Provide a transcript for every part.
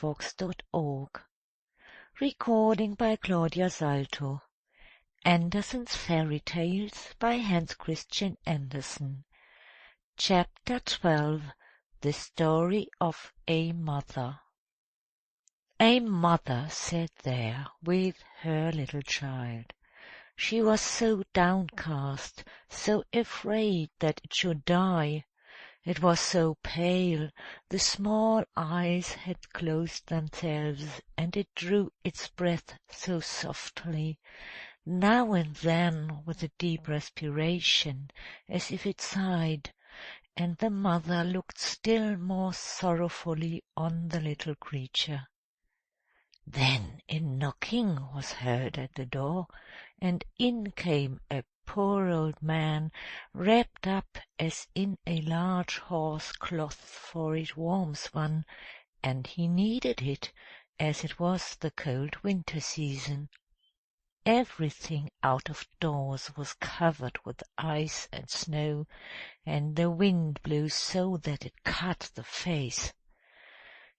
Vox.org. Recording by Claudia Salto. Andersen's Fairy Tales by Hans Christian Andersen. Chapter 12. The Story of a Mother. A mother sat there with her little child. She was so downcast, so afraid that it should die. It was so pale, the small eyes had closed themselves, and it drew its breath so softly, now and then with a deep respiration, as if it sighed, and the mother looked still more sorrowfully on the little creature. Then a knocking was heard at the door, and in came a poor old man, wrapped up as in a large horse cloth, for it warms one, and he needed it, as it was the cold winter season. Everything out of doors was covered with ice and snow, and the wind blew so that it cut the face.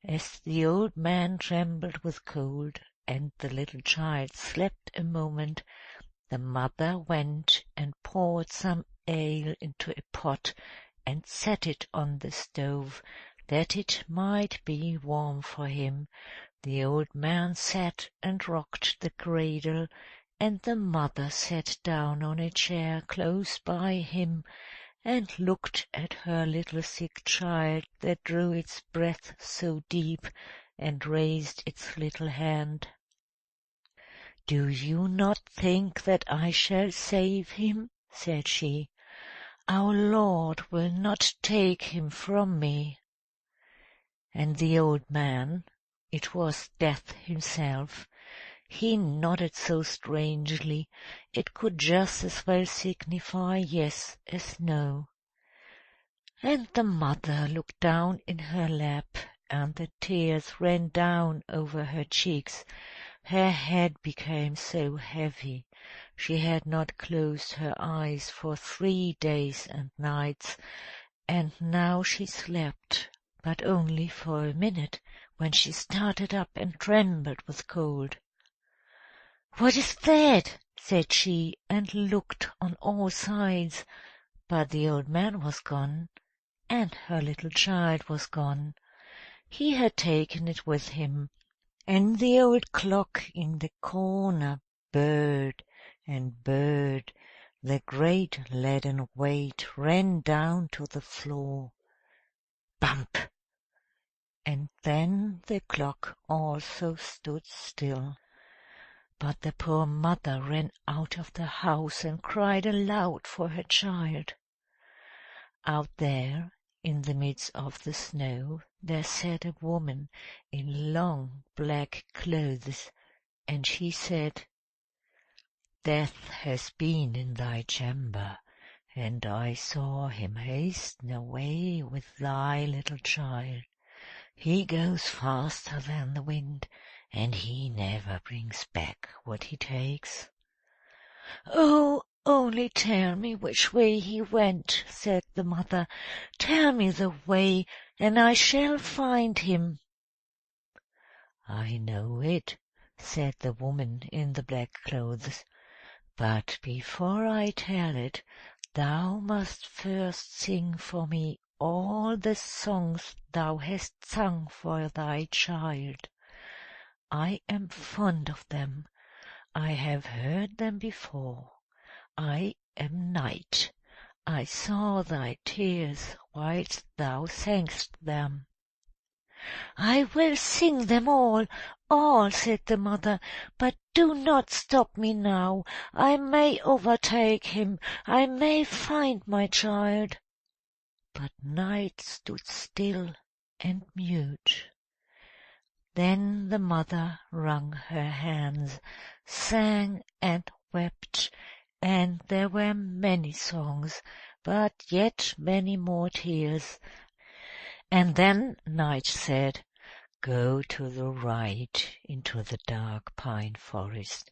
As the old man trembled with cold, and the little child slept a moment, the mother went and poured some ale into a pot, and set it on the stove, that it might be warm for him. The old man sat and rocked the cradle, and the mother sat down on a chair close by him, and looked at her little sick child that drew its breath so deep, and raised its little hand. "Do you not think that I shall save him?" said she. "Our Lord will not take him from me." And the old man, it was Death himself, he nodded so strangely, it could just as well signify yes as no. And the mother looked down in her lap, and the tears ran down over her cheeks. Her head became so heavy. She had not closed her eyes for 3 days and nights, and now she slept, but only for a minute, when she started up and trembled with cold. "What is that?" said she, and looked on all sides, but the old man was gone, and her little child was gone. He had taken it with him, and the old clock in the corner burred and burred. The great leaden weight ran down to the floor. Bump! And then the clock also stood still. But the poor mother ran out of the house and cried aloud for her child. Out there, in the midst of the snow, there sat a woman in long black clothes, and she said, "Death has been in thy chamber, and I saw him hasten away with thy little child. He goes faster than the wind, and he never brings back what he takes." "Oh, only tell me which way he went," said the mother. "Tell me the way, and I shall find him." "I know it," said the woman in the black clothes, "but before I tell it, thou must first sing for me all the songs thou hast sung for thy child. I am fond of them. I have heard them before. I am Night. I saw thy tears whilst thou sangst them." "I will sing them all, said the mother, "but do not stop me now. I may overtake him. I may find my child." But Night stood still and mute. Then the mother wrung her hands, sang and wept, and there were many songs, but yet many more tears. And then Night said, "Go to the right into the dark pine forest.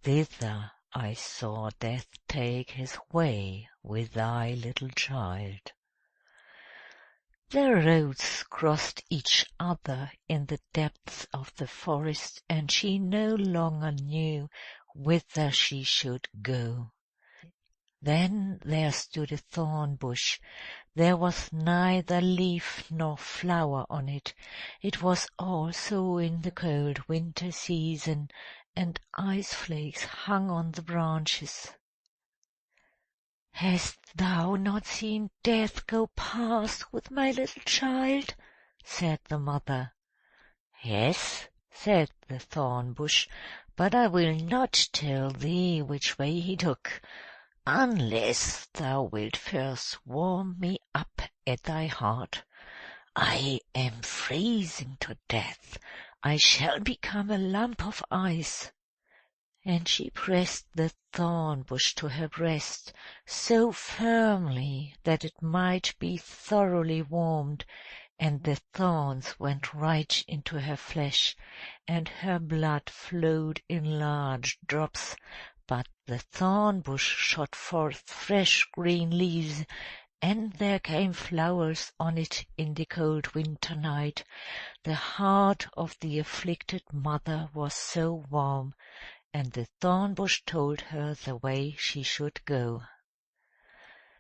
Thither I saw Death take his way with thy little child." Their roads crossed each other in the depths of the forest, and she no longer knew whither she should go. Then there stood a thorn bush. There was neither leaf nor flower on it. It was also in the cold winter season, and ice flakes hung on the branches. "Hast thou not seen death go past with my little child?" said the mother. "Yes," said the thorn bush, "but I will not tell thee which way he took, unless thou wilt first warm me up at thy heart. I am freezing to death. I shall become a lump of ice." And she pressed the thorn bush to her breast so firmly that it might be thoroughly warmed, and the thorns went right into her flesh, and her blood flowed in large drops, but the thorn bush shot forth fresh green leaves, and there came flowers on it in the cold winter night. The heart of the afflicted mother was so warm, and the thorn bush told her the way she should go.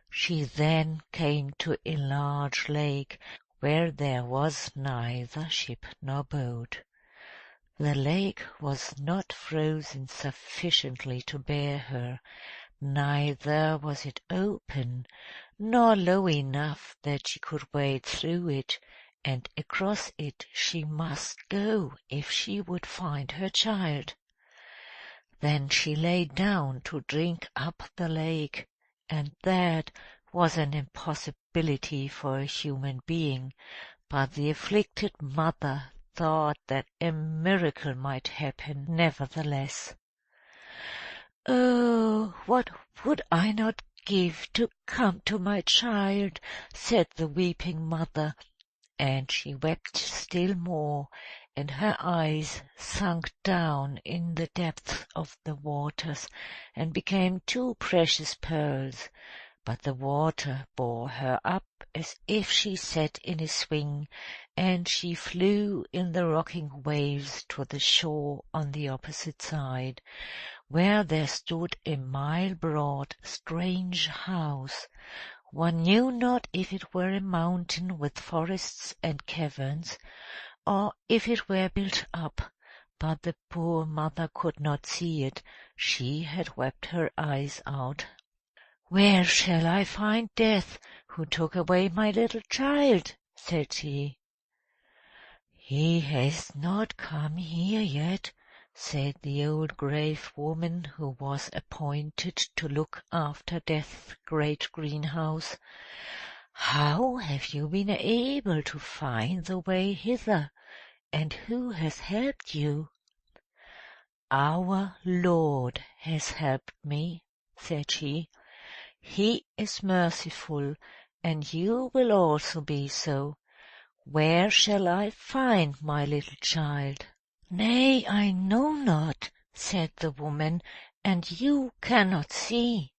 She then came to a large lake, where there was neither ship nor boat. The lake was not frozen sufficiently to bear her, neither was it open, nor low enough that she could wade through it, and across it she must go if she would find her child. Then she lay down to drink up the lake, and that was an impossibility for a human being, but the afflicted mother thought that a miracle might happen nevertheless. "Oh, what would I not give to come to my child!" said the weeping mother, and she wept still more, and her eyes sunk down in the depths of the waters, and became two precious pearls. But the water bore her up as if she sat in a swing, and she flew in the rocking waves to the shore on the opposite side, where there stood a mile-broad, strange house. One knew not if it were a mountain with forests and caverns, or if it were built up, but the poor mother could not see it. She had wept her eyes out. "Where shall I find Death, who took away my little child?" said she. "He has not come here yet," said the old grave woman who was appointed to look after Death's great greenhouse. "How have you been able to find the way hither, and who has helped you?" "Our Lord has helped me," said she. "He is merciful, and you will also be so. Where shall I find my little child?" "Nay, I know not," said the woman, "and you cannot see.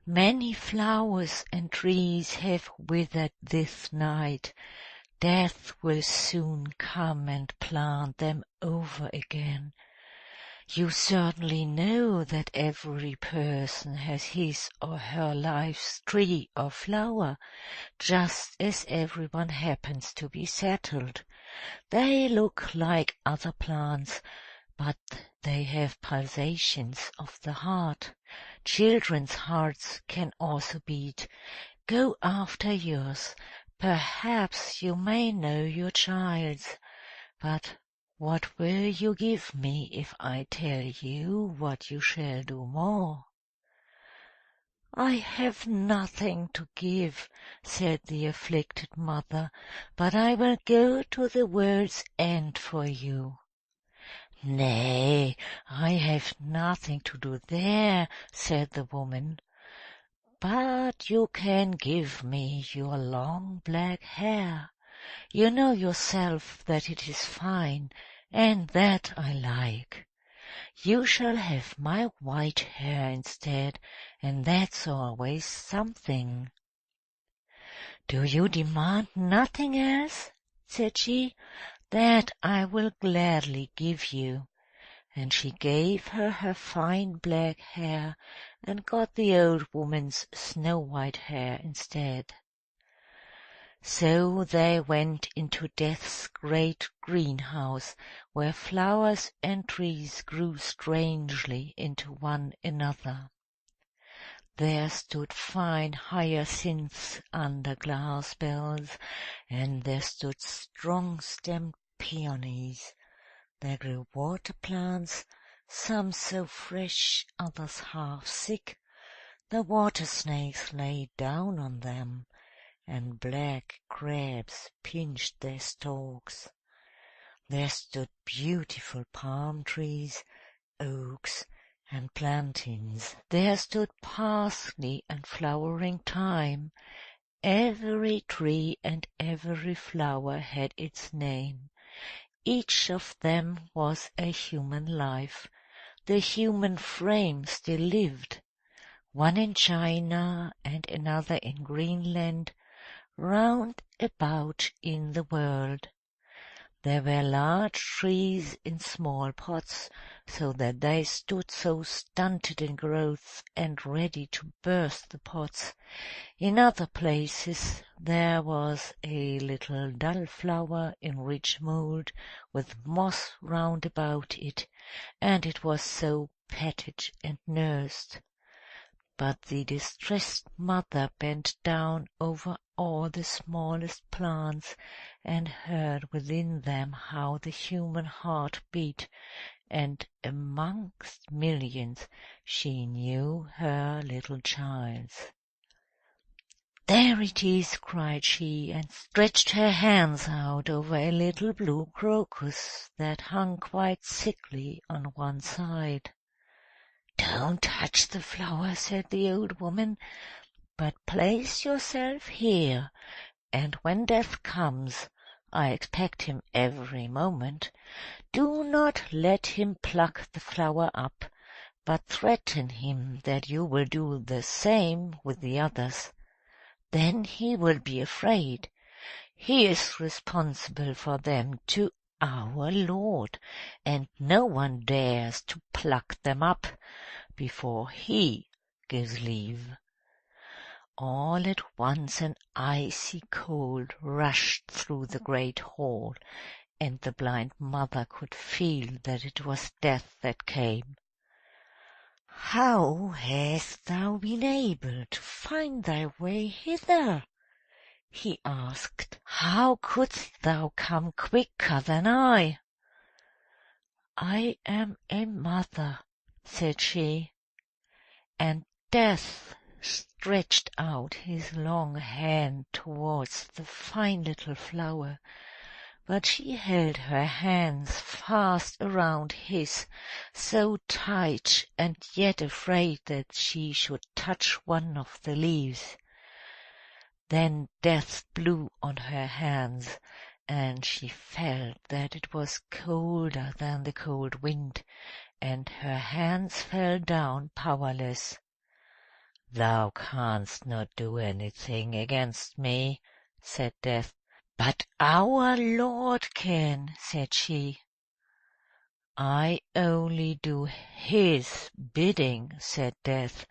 Many flowers and trees have withered this night. Death will soon come and plant them over again. You certainly know that every person has his or her life's tree or flower, just as everyone happens to be settled. They look like other plants, but they have pulsations of the heart. Children's hearts can also beat. Go after yours. Perhaps you may know your child's. But what will you give me if I tell you what you shall do more?" "I have nothing to give," said the afflicted mother, "but I will go to the world's end for you." "Nay, I have nothing to do there," said the woman. "But you can give me your long black hair. You know yourself that it is fine, and that I like. You shall have my white hair instead, and that's always something." "Do you demand nothing else?" said she. "That I will gladly give you." And she gave her fine black hair, and got the old woman's snow-white hair instead. So they went into Death's great greenhouse, where flowers and trees grew strangely into one another. There stood fine hyacinths under glass bells, and there stood strong-stemmed peonies. There grew water plants, some so fresh, others half sick. The water snakes lay down on them, and black crabs pinched their stalks. There stood beautiful palm trees, oaks, and plantains. There stood parsley and flowering thyme. Every tree and every flower had its name. Each of them was a human life. The human frame still lived, one in China and another in Greenland, round about in the world. There were large trees in small pots, so that they stood so stunted in growth and ready to burst the pots. In other places there was a little dull flower in rich mould, with moss round about it, and it was so petted and nursed. But the distressed mother bent down over all the smallest plants, and heard within them how the human heart beat, and amongst millions she knew her little child's. "There it is!" cried she, and stretched her hands out over a little blue crocus that hung quite sickly on one side. "Don't touch the flower," said the old woman, "but place yourself here, and when Death comes, I expect him every moment, do not let him pluck the flower up, but threaten him that you will do the same with the others. Then he will be afraid. He is responsible for them to our Lord, and no one dares to pluck them up before he gives leave." All at once an icy cold rushed through the great hall, and the blind mother could feel that it was Death that came. "How hast thou been able to find thy way hither?" he asked. "How couldst thou come quicker than I?" "I am a mother," said she, and Death stretched out his long hand towards the fine little flower, but she held her hands fast around his, so tight, and yet afraid that she should touch one of the leaves. Then Death blew on her hands, and she felt that it was colder than the cold wind, and her hands fell down powerless. "Thou canst not do anything against me," said Death. "But our Lord can," said she. "I only do his bidding," said Death.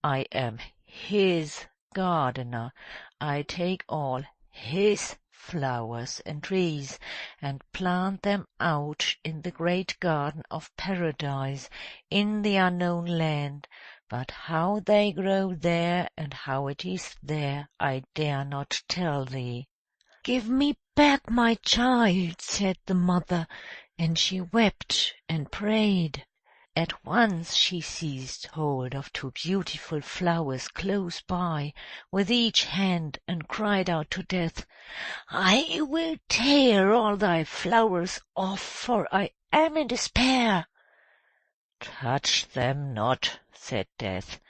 "I am his gardener. I take all his flowers and trees, and plant them out in the great garden of Paradise, in the unknown land. But how they grow there, and how it is there, I dare not tell thee." "Give me back my child," said the mother, and she wept and prayed. At once she seized hold of two beautiful flowers close by with each hand, and cried out to Death, "I will tear all thy flowers off, for I am in despair." "Touch them not," said Death.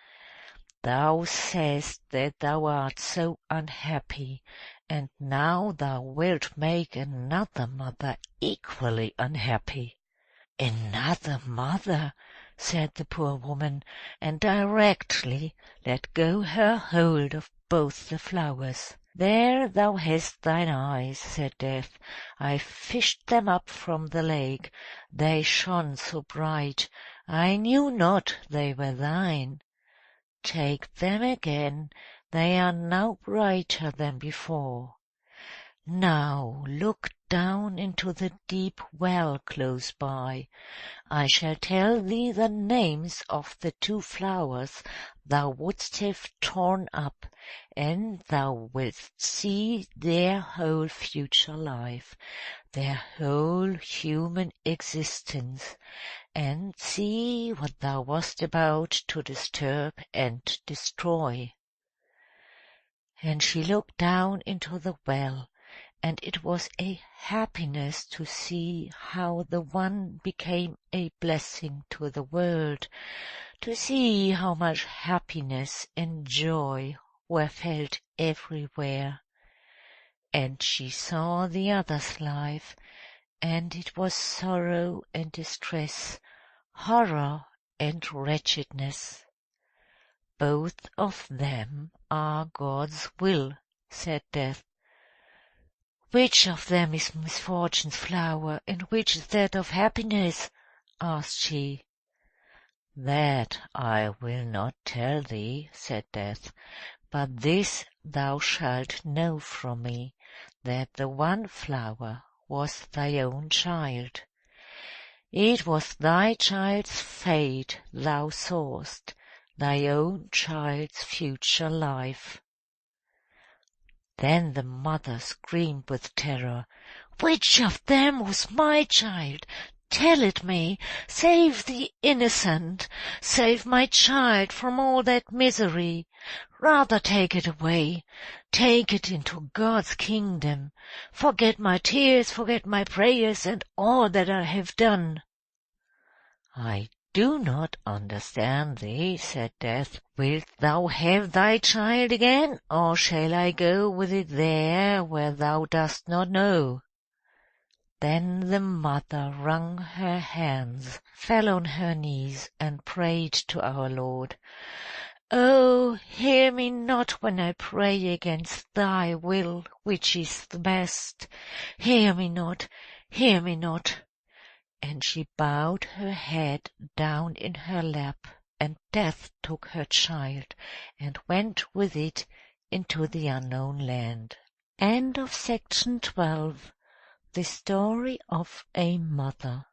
"Thou sayest that thou art so unhappy, and now thou wilt make another mother equally unhappy." "Another mother!" said the poor woman, and directly let go her hold of both the flowers. "There thou hast thine eyes," said Death. "I fished them up from the lake. They shone so bright, I knew not they were thine. Take them again, they are now brighter than before. Now look down into the deep well close by. I shall tell thee the names of the 2 flowers thou wouldst have torn up, and thou wilt see their whole future life, their whole human existence, and see what thou wast about to disturb and destroy." And she looked down into the well, and it was a happiness to see how the one became a blessing to the world, to see how much happiness and joy were felt everywhere. And she saw the other's life, and it was sorrow and distress, horror and wretchedness. "Both of them are God's will," said Death. "Which of them is misfortune's flower, and which is that of happiness?" asked she. "That I will not tell thee," said Death, "but this thou shalt know from me, that the one flower was thy own child. It was thy child's fate thou sawest, thy own child's future life." Then the mother screamed with terror. "Which of them was my child? Tell it me! Save the innocent! Save my child from all that misery! Rather take it away! Take it into God's kingdom! Forget my tears, forget my prayers, and all that I have done!" "I do not understand thee," said Death. "Wilt thou have thy child again, or shall I go with it there where thou dost not know?" Then the mother wrung her hands, fell on her knees, and prayed to our Lord. "Oh, hear me not when I pray against thy will, which is the best. Hear me not, hear me not." And she bowed her head down in her lap, and Death took her child, and went with it into the unknown land. End of section 12. The Story of a Mother.